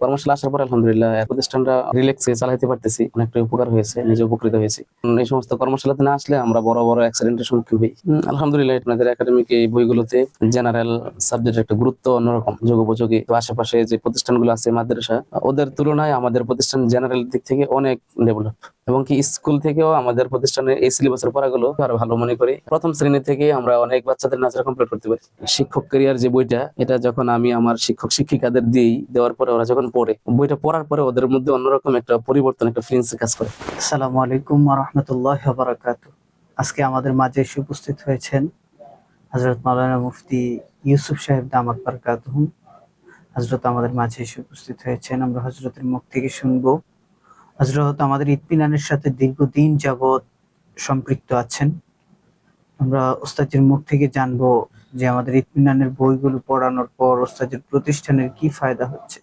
কর্মশালা আসার পর আলহামদুলিল্লাহ প্রতিষ্ঠানটা রিল্যাক্সে চালাইতে পারতেছি, অনেকটা উপকার হয়েছে, নিজে উপকৃত হয়েছি। এই সমস্ত কর্মশালাতে না আসলে আমরা বড় বড় অ্যাক্সিডেন্টের সম্মুখীন হই। আলহামদুলিল্লাহ আপনাদের একাডেমিক এই বইগুলোতে জেনারেল সাবজেক্টের একটা গুরুত্ব অন্যরকম, যোগোপযোগী। তো আশেপাশে যে প্রতিষ্ঠানগুলো আছে মাদ্রাসা, ওদের তুলনায় আমাদের প্রতিষ্ঠান জেনারেল দিক থেকে অনেক ডেভেলপ, এবং কি স্কুল থেকেও আমাদের প্রতিষ্ঠানের এই সিলেবাসের পড়াগুলো আরো ভালো মনে করি। প্রথম শ্রেণী থেকে আমরা অনেক বাচ্চাদের নাচের কমপ্লিট করতে পারি। শিক্ষক ক্যারিয়ার যে বইটা, এটা যখন আমি আমার শিক্ষক শিক্ষিকাদের দেওয়ার পরে ওরা যখন পড়ে, বইটা পড়ার পরে ওদের মধ্যে অন্যরকম একটা পরিবর্তন, একটা ফিলিংস কাজ করে। আসসালামু আলাইকুম ওয়া রাহমাতুল্লাহি ওয়া বারাকাতুহু। আজকে আমাদের মাঝে এসে উপস্থিত হয়েছেন হযরত মাওলানা মুফতি ইউসুফ সাহেব দামাত বারাকাতুহু। হযরত আমাদের মাঝে এসে উপস্থিত হয়েছেন, আমরা হযরতের মুখ থেকে শুনবো। হযরত আমাদের ইতমিনানের সাথে দীর্ঘদিন যাবৎ সম্পৃক্ত আছেন। আমরা ওস্তাদের মুখ থেকে জানবো যে আমাদের ইতমিনানের বইগুলো পড়ানোর পর ওস্তাদের প্রতিষ্ঠানের কি ফায়দা হচ্ছে।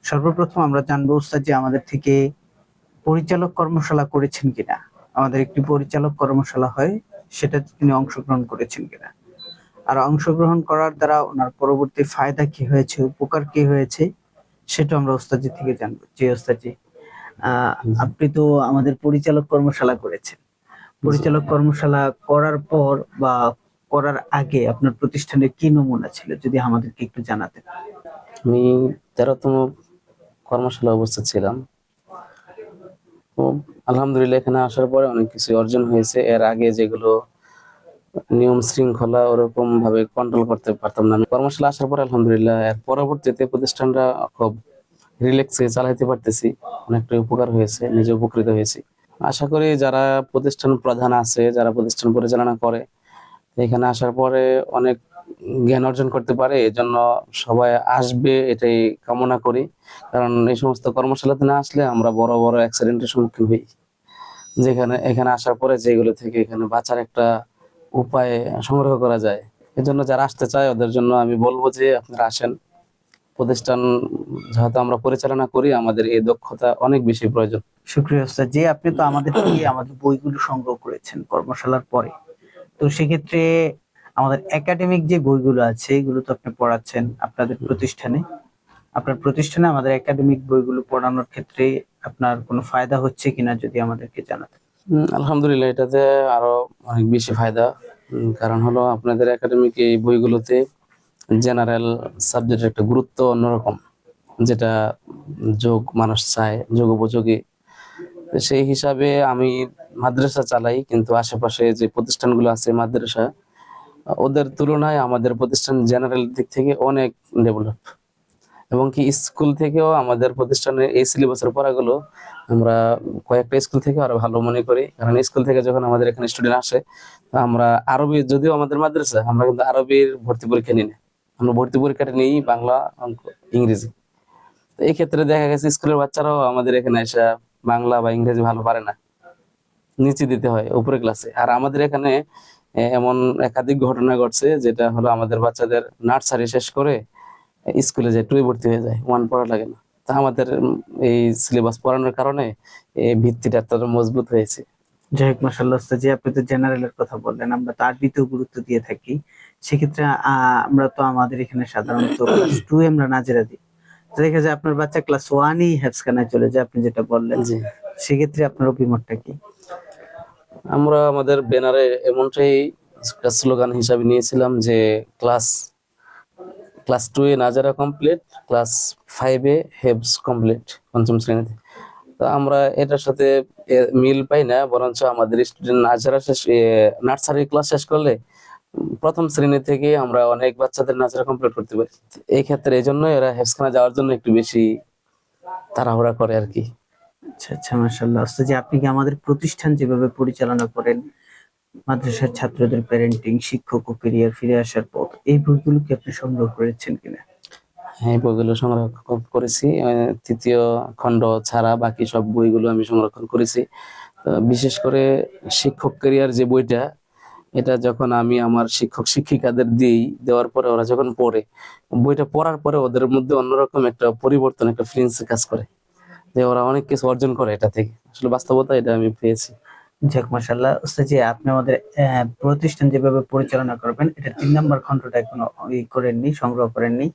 সর্বপ্রথম আমরা জানবো ওস্তাদ যে আমাদের থেকে পরিচালক কর্মশালা করেছেন কিনা। আমাদের একটি পরিচালক কর্মশালা হয়, সেটা তিনি অংশগ্রহণ করেছেন কিনা, আর অংশগ্রহণ করার দ্বারা ওনার পরবর্তী ফায়দা কি হয়েছে, উপকার কি হয়েছে, সেটা আমরা ওস্তাদজি থেকে জানবো। জি ওস্তাদজি, আপনি তো আমাদের পরিচালক কর্মশালা করেছেন। পরিচালক কর্মশালা করার পর বা করার আগে আপনার প্রতিষ্ঠানের কি নমুনা ছিল, যদি আমাদেরকে একটু জানাতেন। আমি 13তম কর্মশালা অবস্থা ছিলাম। তো আলহামদুলিল্লাহ এখানে আসার পরে অনেক কিছু অর্জন হয়েছে। এর আগে যেগুলো নিয়ম শৃঙ্খলা ওরকম ভাবে কন্ট্রোল করতে পারতাম না, আমি কর্মশালা আসার পরে আলহামদুলিল্লাহ এর পরবর্তীতে প্রতিষ্ঠানটা খুব রিল্যাক্সে চালাইতে পারতেছি, অনেকটা উপকার হয়েছে, নিজে উপকৃত হয়েছি। আশা করি যারা প্রতিষ্ঠান প্রধান আছে, যারা প্রতিষ্ঠান পরিচালনা করে, এখানে আসার পরে অনেক জ্ঞান অর্জন করতে পারে, এজন্য সবাই আসবে এটাই কামনা করি। কারণ এই সমস্ত কর্মশালাতে না আসলে আমরা বড় বড় অ্যাক্সিডেন্টের সম্মুখীন হই, যেখানে এখানে আসার পরে যেগুলো থেকে এখানে বাঁচার একটা উপায় সংগ্রহ করা যায়। এজন্য যারা আসতে চায় ওদের জন্য আমি বলবো যে আপনারা আসেন। প্রতিষ্ঠান যেহেতু আমরা পরিচালনা করি, আমাদের এই দক্ষতা অনেক বেশি প্রয়োজন। শুকরিয়া ওস্তাদ। যে আপনি তো আমাদের থেকে আমাদের বইগুলো সংগ্রহ করেছেন কর্মশালার পরে, তো সেক্ষেত্রে আমাদের একাডেমিক যে বইগুলো আছে এগুলো তো আপনি পড়াচ্ছেন আপনাদের প্রতিষ্ঠানে। আপনার প্রতিষ্ঠানে আমাদের একাডেমিক বইগুলো পড়ানোর ক্ষেত্রে আপনার কোনো ফায়দা হচ্ছে কিনা, যদি আমাদেরকে জানাতেন। আলহামদুলিল্লাহ এটাতে আরো অনেক বেশি ফায়দা। কারণ হলো আপনাদের একাডেমিক এই বইগুলোতে জেনারেল সাবজেক্টের একটা গুরুত্ব অন্যরকম, যেটা যোগ মানুষ চায়, যোগ উপযোগী। সেই হিসাবে আমি মাদ্রাসা চালাই, কিন্তু আশেপাশে যে প্রতিষ্ঠানগুলো আছে মাদ্রাসা, ওদের তুলনায় আমাদের প্রতিষ্ঠান জেনারেল দিক থেকে অনেক ডেভেলপ, এবং কি স্কুল থেকেও আমাদের প্রতিষ্ঠানের এই সিলেবাসের পড়াগুলো আমরা কয়েকটা স্কুল থেকে আরো ভালো মনে করি। কারণ স্কুল থেকে যখন আমাদের এখানে স্টুডেন্ট আসে, আমরা আরবি, যদিও আমাদের মাদ্রাসা, আমরা কিন্তু আরবির ভর্তি পরীক্ষা নিই না, আমরা ভর্তি পরীক্ষাটা নিই বাংলা, অঙ্ক, ইংরেজি। তো এই ক্ষেত্রে দেখা গেছে স্কুলের বাচ্চারাও আমাদের এখানে এসে বাংলা বা ইংরেজি ভালো পারে না, নিচে দিতে হয় উপরে ক্লাসে। আর আমাদের এখানে এমন একাধিক ঘটনা ঘটছে, যেটা হলো আমাদের বাচ্চাদের নার্সারি শেষ করে স্কুলে যায়, টুয়ে ভর্তি হয়ে যায়, ওয়ান পড়া লাগে না। তা আমাদের এই সিলেবাস পড়ানোর কারণে এই ভিত্তিটা এতটা মজবুত হয়েছে। যাই হোক, মাশাআল্লাহ ওস্তাদ, যে আপনি তো জেনারেলের কথা বললেন, আমরা তো আরবিতেও গুরুত্ব দিয়ে থাকি। সেক্ষেত্রে আমরা তো আমাদের এখানে সাধারণত ক্লাস 2 আমরা নাজেরা দিই। তো দেখা যায় আপনার বাচ্চা ক্লাস 1-ই হেফজখানায় চলে যায়, আপনি যেটা বললেন। জি, সেক্ষেত্রে আপনার অভিমতটা কি? আমরা আমাদের ব্যানারে এমনটাই একটা স্লোগান হিসাবে নিয়েছিলাম যে ক্লাস ক্লাস 2 এ নাজারা কমপ্লিট, ক্লাস 5 এ হেফজ কমপ্লিট, পঞ্চম শ্রেণীতে। তো আমরা এটার সাথে মিল পাই না, বরঞ্চ আমাদের স্টুডেন্ট নাজারা শেষ, নার্সারি ক্লাস শেষ করলে প্রথম শ্রেণী থেকে আমরা অনেক বাচ্চাদের নাজারা কমপ্লিট করতে পারি। এই ক্ষেত্রে এই জন্য এরা হেফজখানা যাওয়ার জন্য একটু বেশি তাড়াহুড়া করে আর কি। আচ্ছা আচ্ছা, মাশাআল্লাহ ওস্তাদ, যে আপনি কি আমাদের প্রতিষ্ঠান যেভাবে পরিচালনা করেন, মাদ্রাসার ছাত্রদের প্যারেন্টিং, শিক্ষক ও ক্যারিয়ার, ফিরে আসার পথ, এই বইগুলো কি আপনি সংগ্রহ করেছেন কিনা? হ্যাঁ, এই বইগুলো সংরক্ষণ করেছি। তৃতীয় খণ্ড ছাড়া বাকি সব বইগুলো আমি সংরক্ষণ করেছি। বিশেষ করে শিক্ষক ক্যারিয়ার যে বইটা, এটা যখন আমি আমার শিক্ষক শিক্ষিকাদের দেওয়ার পরে ওরা যখন পড়ে, বইটা পড়ার পরে ওদের মধ্যে অন্যরকম একটা পরিবর্তন, একটা ফিলিংস কাজ করে, যে ওরা অনেক কিছু অর্জন করে এটা থেকে। আসলে বাস্তবতা এটা আমি পেয়েছি। যাক, মাশাআল্লাহ ওস্তাদ, যে আপনি আমাদের প্রতিষ্ঠান যেভাবে পরিচালনা করবেন, এটা 3 নাম্বার খণ্ডটা এখনো করেননি, সংগ্রহ করেননি।